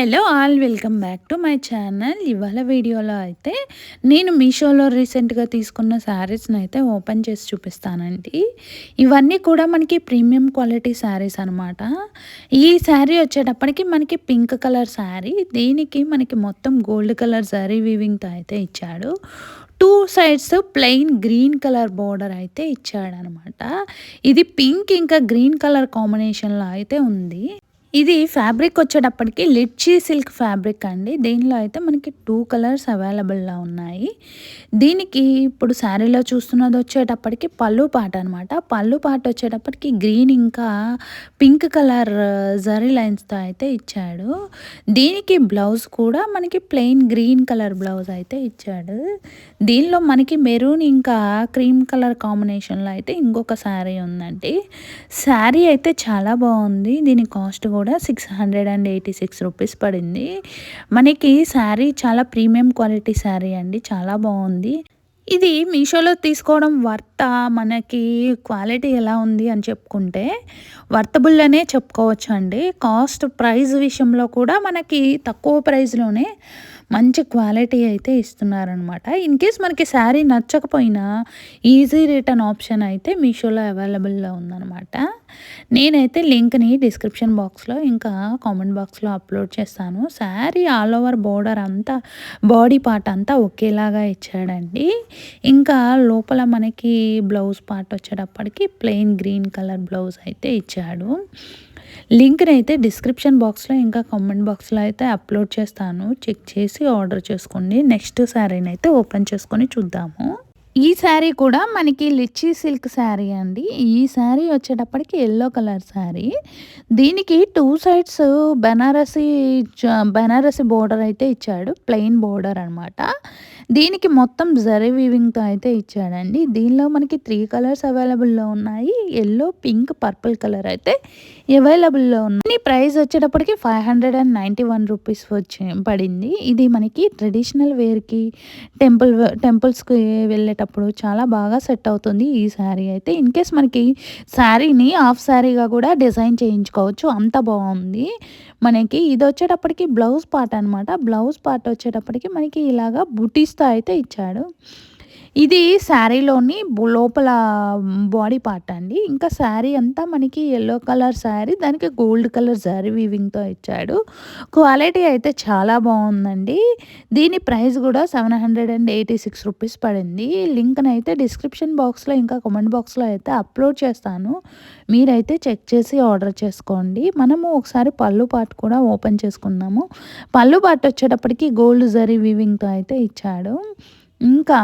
Hello all welcome back to my channel. ఇవాళ వీడియోలో అయితే నేను మీషోలో రీసెంట్గా తీసుకున్న శారీస్ని అయితే ఓపెన్ చేసి చూపిస్తానండి. ఇవన్నీ కూడా మనకి ప్రీమియం క్వాలిటీ శారీస్ అనమాట. ఈ శారీ వచ్చేటప్పటికి మనకి పింక్ కలర్ శారీ, దీనికి మనకి మొత్తం గోల్డ్ కలర్ జరీ వీవింగ్తో అయితే ఇచ్చాడు. Two sides plain green colour border అయితే ఇచ్చాడనమాట. ఇది పింక్ ఇంకా గ్రీన్ కలర్ కాంబినేషన్లో అయితే ఉంది. ఇది ఫ్యాబ్రిక్ వచ్చేటప్పటికి లిచ్చి సిల్క్ ఫ్యాబ్రిక్ అండి. దీనిలో అయితే మనకి 2 కలర్స్ అవైలబుల్‌లో ఉన్నాయి. దీనికి ఇప్పుడు శారీలో చూస్తున్నది వచ్చేటప్పటికి పళ్ళు పాట అనమాట. పళ్ళు పాట వచ్చేటప్పటికి గ్రీన్ ఇంకా పింక్ కలర్ జరీ లైన్స్‌తో అయితే ఇచ్చాడు. దీనికి బ్లౌజ్ కూడా మనకి ప్లెయిన్ గ్రీన్ కలర్ బ్లౌజ్ అయితే ఇచ్చాడు. దీనిలో మనకి మెరూన్ ఇంకా క్రీమ్ కలర్ కాంబినేషన్‌లో అయితే ఇంకొక శారీ ఉందండి. శారీ అయితే చాలా బాగుంది. దీని కాస్ట్ కూడా 686 రూపీస్ పడింది. మనకి శారీ చాలా ప్రీమియం క్వాలిటీ శారీ అండి, చాలా బాగుంది. ఇది మీషోలో తీసుకోవడం మనకి క్వాలిటీ ఎలా ఉంది అని చెప్పుకుంటే వర్తబుల్ అనే చెప్పుకోవచ్చు అండి. కాస్ట్ ప్రైస్ విషయంలో కూడా మనకి తక్కువ ప్రైస్లోనే మంచి క్వాలిటీ అయితే ఇస్తున్నారనమాట. ఇన్ కేస్ మనకి శారీ నచ్చకపోయినా ఈజీ రిటర్న్ ఆప్షన్ అయితే మీషోలో అవైలబుల్లో ఉందన్నమాట. నేనైతే లింక్ని డిస్క్రిప్షన్ బాక్స్లో ఇంకా కామెంట్ బాక్స్లో అప్లోడ్ చేస్తాను. శారీ ఆల్ ఓవర్ బోర్డర్ అంతా, బాడీ పార్ట్ అంతా ఒకేలాగా ఇచ్చాడండి. ఇంకా లోపల మనకి బ్లౌజ్ పార్ట్ వచ్చేటప్పటికి ప్లెయిన్ గ్రీన్ కలర్ బ్లౌజ్ అయితే ఇచ్చాడు. లింక్ని అయితే డిస్క్రిప్షన్ బాక్స్లో ఇంకా కామెంట్ బాక్స్లో అయితే అప్లోడ్ చేస్తాను. చెక్ చేసి ఆర్డర్ చేసుకోండి. నెక్స్ట్ శారీని అయితే ఓపెన్ చేసుకొని చూద్దాము. ఈ శారీ కూడా మనకి లిచ్చి సిల్క్ శారీ అండి. ఈ శారీ వచ్చేటప్పటికి ఎల్లో కలర్ శారీ. దీనికి 2 సైడ్స్ బెనారసి బోర్డర్ అయితే ఇచ్చాడు. ప్లెయిన్ బోర్డర్ అనమాట. దీనికి మొత్తం జరీ వీవింగ్తో అయితే ఇచ్చాడండి. దీనిలో మనకి 3 కలర్స్ అవైలబుల్లో ఉన్నాయి. ఎల్లో, పింక్, పర్పుల్ కలర్ అయితే అవైలబుల్లో ఉన్నాయి. ప్రైస్ వచ్చేటప్పటికి 591 రూపీస్ పడింది. ఇది మనకి ట్రెడిషనల్ వేర్కి, టెంపుల్స్కి వెళ్ళేటప్పుడు చాలా బాగా సెట్ అవుతుంది ఈ శారీ అయితే. ఇన్ కేస్ మనకి శారీని హాఫ్ శారీగా కూడా డిజైన్ చేయించుకోవచ్చు, అంత బాగుంది. మనకి ఇది వచ్చేటప్పటికి బ్లౌజ్ పార్ట్ అనమాట. బ్లౌజ్ పార్ట్ వచ్చేటప్పటికి మనకి ఇలాగా బుటీస్తో అయితే ఇచ్చాడు. ఇది శారీలోని లోపల బాడీ పార్ట్ అండి. ఇంకా శారీ అంతా మనకి ఎల్లో కలర్ శారీ, దానికి గోల్డ్ కలర్ శారీ వీవింగ్తో ఇచ్చాడు. క్వాలిటీ అయితే చాలా బాగుందండి. దీని ప్రైస్ కూడా 786 రూపీస్ పడింది. లింక్ని అయితే డిస్క్రిప్షన్ బాక్స్లో ఇంకా కామెంట్ బాక్స్లో అయితే అప్లోడ్ చేస్తాను. మీరైతే చెక్ చేసి ఆర్డర్ చేసుకోండి. మనము ఒకసారి పళ్ళు పార్ట్ కూడా ఓపెన్ చేసుకుందాము. పళ్ళు పార్ట్ వచ్చేటప్పటికి గోల్డ్ జరీ వీవింగ్తో అయితే ఇచ్చాడు. ఇంకా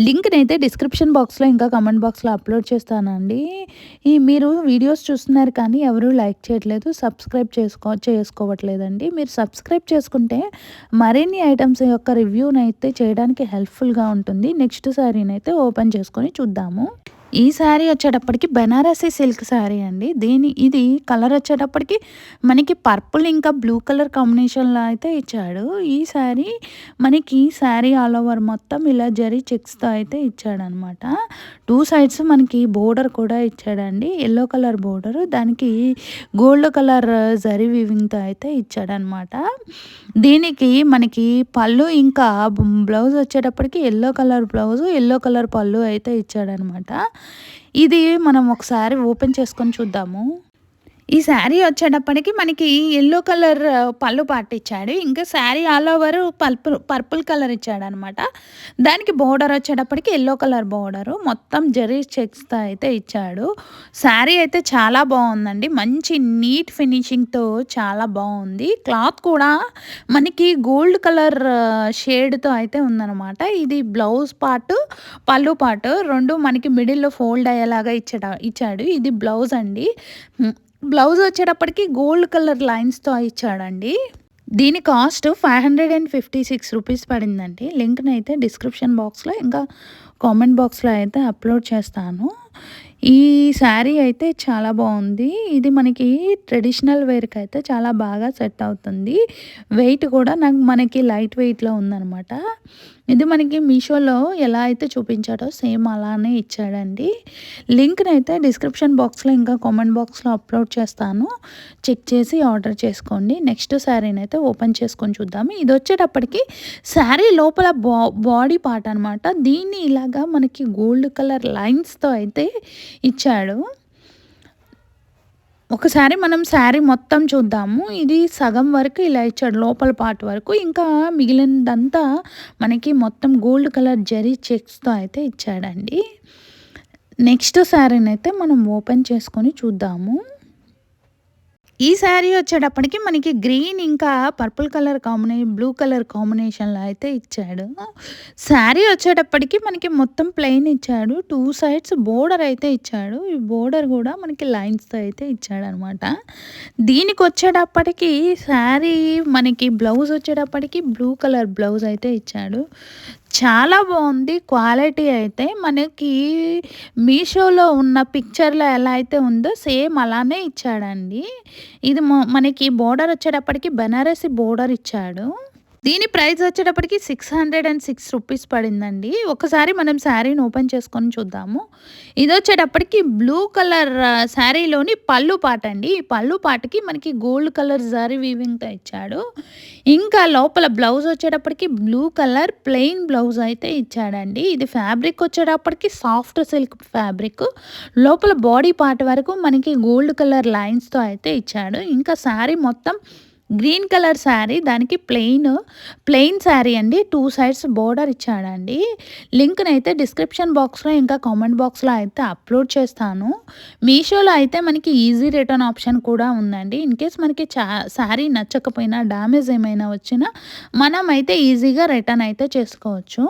లింక్ని అయితే డిస్క్రిప్షన్ బాక్స్లో ఇంకా కామెంట్ బాక్స్లో అప్లోడ్ చేస్తానండి. మీరు వీడియోస్ చూస్తున్నారు కానీ ఎవరు లైక్ చేయట్లేదు, సబ్స్క్రైబ్ చేసుకోవట్లేదండి. మీరు సబ్స్క్రైబ్ చేసుకుంటే మరిన్ని ఐటమ్స్ యొక్క రివ్యూని అయితే చేయడానికి హెల్ప్ఫుల్గా ఉంటుంది. నెక్స్ట్ శారీని అయితే ఓపెన్ చేసుకొని చూద్దాము. ఈ శారీ వచ్చేటప్పటికి బెనారసి సిల్క్ శారీ అండి. ఇది కలర్ వచ్చేటప్పటికి మనకి పర్పుల్ ఇంకా బ్లూ కలర్ కాంబినేషన్లో అయితే ఇచ్చాడు. ఈ శారీ ఆల్ ఓవర్ మొత్తం ఇలా జరీ చెక్స్తో అయితే ఇచ్చాడనమాట. 2 సైడ్స్ మనకి బోర్డర్ కూడా ఇచ్చాడండి. ఎల్లో కలర్ బోర్డర్, దానికి గోల్డ్ కలర్ జరీ వీవింగ్తో అయితే ఇచ్చాడనమాట. దీనికి మనకి పళ్ళు ఇంకా బ్లౌజ్ వచ్చేటప్పటికి yellow colour blouse, yellow colour పళ్ళు అయితే ఇచ్చాడనమాట. ఇది మనం ఒకసారి ఓపెన్ చేసుకొని చూద్దాము. ఈ శారీ వచ్చేటప్పటికి మనకి ఎల్లో కలర్ పళ్ళు పార్ట్ ఇచ్చాడు. ఇంకా sari all over purple colour ఇచ్చాడనమాట. దానికి బోర్డర్ వచ్చేటప్పటికి ఎల్లో కలర్ బోర్డరు, మొత్తం జరీ చెక్స్తో అయితే ఇచ్చాడు. శారీ అయితే చాలా బాగుందండి. మంచి నీట్ ఫినిషింగ్తో చాలా బాగుంది. క్లాత్ కూడా మనకి గోల్డ్ కలర్ షేడ్తో అయితే ఉందన్నమాట. ఇది బ్లౌజ్ పార్ట్, పళ్ళు పార్ట్ రెండు మనకి మిడిల్లో ఫోల్డ్ అయ్యేలాగా ఇచ్చాడు. ఇది బ్లౌజ్ అండి. బ్లౌజ్ వచ్చేటప్పటికి గోల్డ్ కలర్ లైన్స్తో ఇచ్చాడండి. దీని కాస్ట్ 556 రూపీస్ పడిందండి. లింక్ని అయితే డిస్క్రిప్షన్ బాక్స్లో ఇంకా కామెంట్ బాక్స్లో అయితే అప్లోడ్ చేస్తాను. ఈ శారీ అయితే చాలా బాగుంది. ఇది మనకి ట్రెడిషనల్ వేర్కి అయితే చాలా బాగా సెట్ అవుతుంది. వెయిట్ కూడా మనకి లైట్ వెయిట్లో ఉందన్నమాట. ఇది మనకి మీషోలో ఎలా అయితే చూపించాడో సేమ్ అలానే ఇచ్చాడండి. లింక్‌నైతే డిస్క్రిప్షన్ బాక్స్‌లో ఇంకా కామెంట్ బాక్స్‌లో అప్‌లోడ్ చేస్తాను. చెక్ చేసి ఆర్డర్ చేసుకోండి. నెక్స్ట్ శారీనైతే ఓపెన్ చేసుకొని చూద్దాము. ఇదొచ్చేటప్పటికి శారీ లోపల బాడీ పార్ట్ అనమాట. దీన్ని ఇలాగా మనకి గోల్డ్ కలర్ లైన్స్‌తో అయితే ఇచ్చాడు. ఒకసారి మనం శారీ మొత్తం చూద్దాము. ఇది సగం వరకు ఇలా ఇచ్చాడు లోపల పార్ట్ వరకు. ఇంకా మిగిలినదంతా మనకి మొత్తం గోల్డ్ కలర్ జరీ చెక్స్‌తో అయితే ఇచ్చాడండి. నెక్స్ట్ శారీనైతే మనం ఓపెన్ చేసుకొని చూద్దాము. ఈ శారీ వచ్చేటప్పటికి మనకి గ్రీన్ ఇంకా పర్పుల్ కలర్ బ్లూ కలర్ కాంబినేషన్‌లో అయితే ఇచ్చాడు. శారీ వచ్చేటప్పటికి మనకి మొత్తం ప్లెయిన్ ఇచ్చాడు. 2 సైడ్స్ బోర్డర్ అయితే ఇచ్చాడు. ఈ బోర్డర్ గూడా మనకి లైన్స్‌తో అయితే ఇచ్చాడనమాట. దీనికొచ్చేటప్పటికి శారీ మనకి బ్లౌజ్ వచ్చేటప్పటికి బ్లూ కలర్ బ్లౌజ్ అయితే ఇచ్చాడు. చాలా బాగుంది క్వాలిటీ అయితే. మనకి మీషోలో ఉన్న పిక్చర్‌లో ఎలా అయితే ఉందో సేమ్ అలానే ఇచ్చాడండి. ఇది మనకి బోర్డర్ వచ్చేటప్పటికి బెనారసి బోర్డర్ ఇచ్చాడు. దీని ప్రైస్ వచ్చేటప్పటికి 606 రూపీస్ పడిందండి. ఒకసారి మనం శారీని ఓపెన్ చేసుకొని చూద్దాము. ఇదొచ్చేటప్పటికి బ్లూ కలర్ శారీలోని పళ్ళు పాట అండి. ఈ పళ్ళు పాటకి మనకి గోల్డ్ కలర్ జరీ వీవింగ్‌తో ఇచ్చాడు. ఇంకా లోపల బ్లౌజ్ వచ్చేటప్పటికి బ్లూ కలర్ ప్లెయిన్ బ్లౌజ్ అయితే ఇచ్చాడండి. ఇది ఫ్యాబ్రిక్ వచ్చేటప్పటికి సాఫ్ట్ సిల్క్ ఫ్యాబ్రిక్. లోపల బాడీ పార్ట్ వరకు మనకి గోల్డ్ కలర్ లైన్స్‌తో అయితే ఇచ్చాడు. ఇంకా శారీ మొత్తం గ్రీన్ కలర్ శారీ, దానికి ప్లెయిన్ శారీ అండి. 2 సైడ్స్ బోర్డర్ ఇచ్చాడండి. లింక్‌నైతే డిస్క్రిప్షన్ బాక్స్‌లో ఇంకా కామెంట్ బాక్స్‌లో అయితే అప్‌లోడ్ చేస్తాను. మీషోలో అయితే మనకి ఈజీ రిటర్న్ ఆప్షన్ కూడా ఉందండి. ఇన్‌కేస్ మనకి శారీ నచ్చకపోయినా డ్యామేజ్ ఏమైనా వచ్చినా మనమైతే ఈజీగా రిటర్న్ అయితే చేసుకోవచ్చు.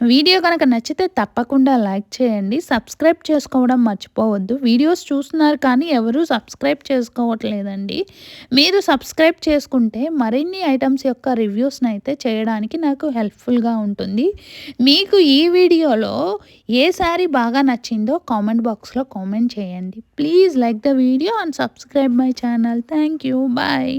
వీడియో కనుక నచ్చితే తప్పకుండా లైక్ చేయండి. సబ్స్క్రైబ్ చేసుకోవడం మర్చిపోవద్దు. వీడియోస్ చూస్తున్నారు కానీ ఎవరు సబ్స్క్రైబ్ చేసుకోవట్లేదండి. మీరు సబ్స్క్రైబ్ చేసుకుంటే మరిన్ని ఐటమ్స్ యొక్క రివ్యూస్ని అయితే చేయడానికి నాకు హెల్ప్ఫుల్గా ఉంటుంది. మీకు ఈ వీడియోలో ఏ శారీ బాగా నచ్చిందో కామెంట్ బాక్స్లో కామెంట్ చేయండి. Please like the video and subscribe my channel. Thank you. Bye.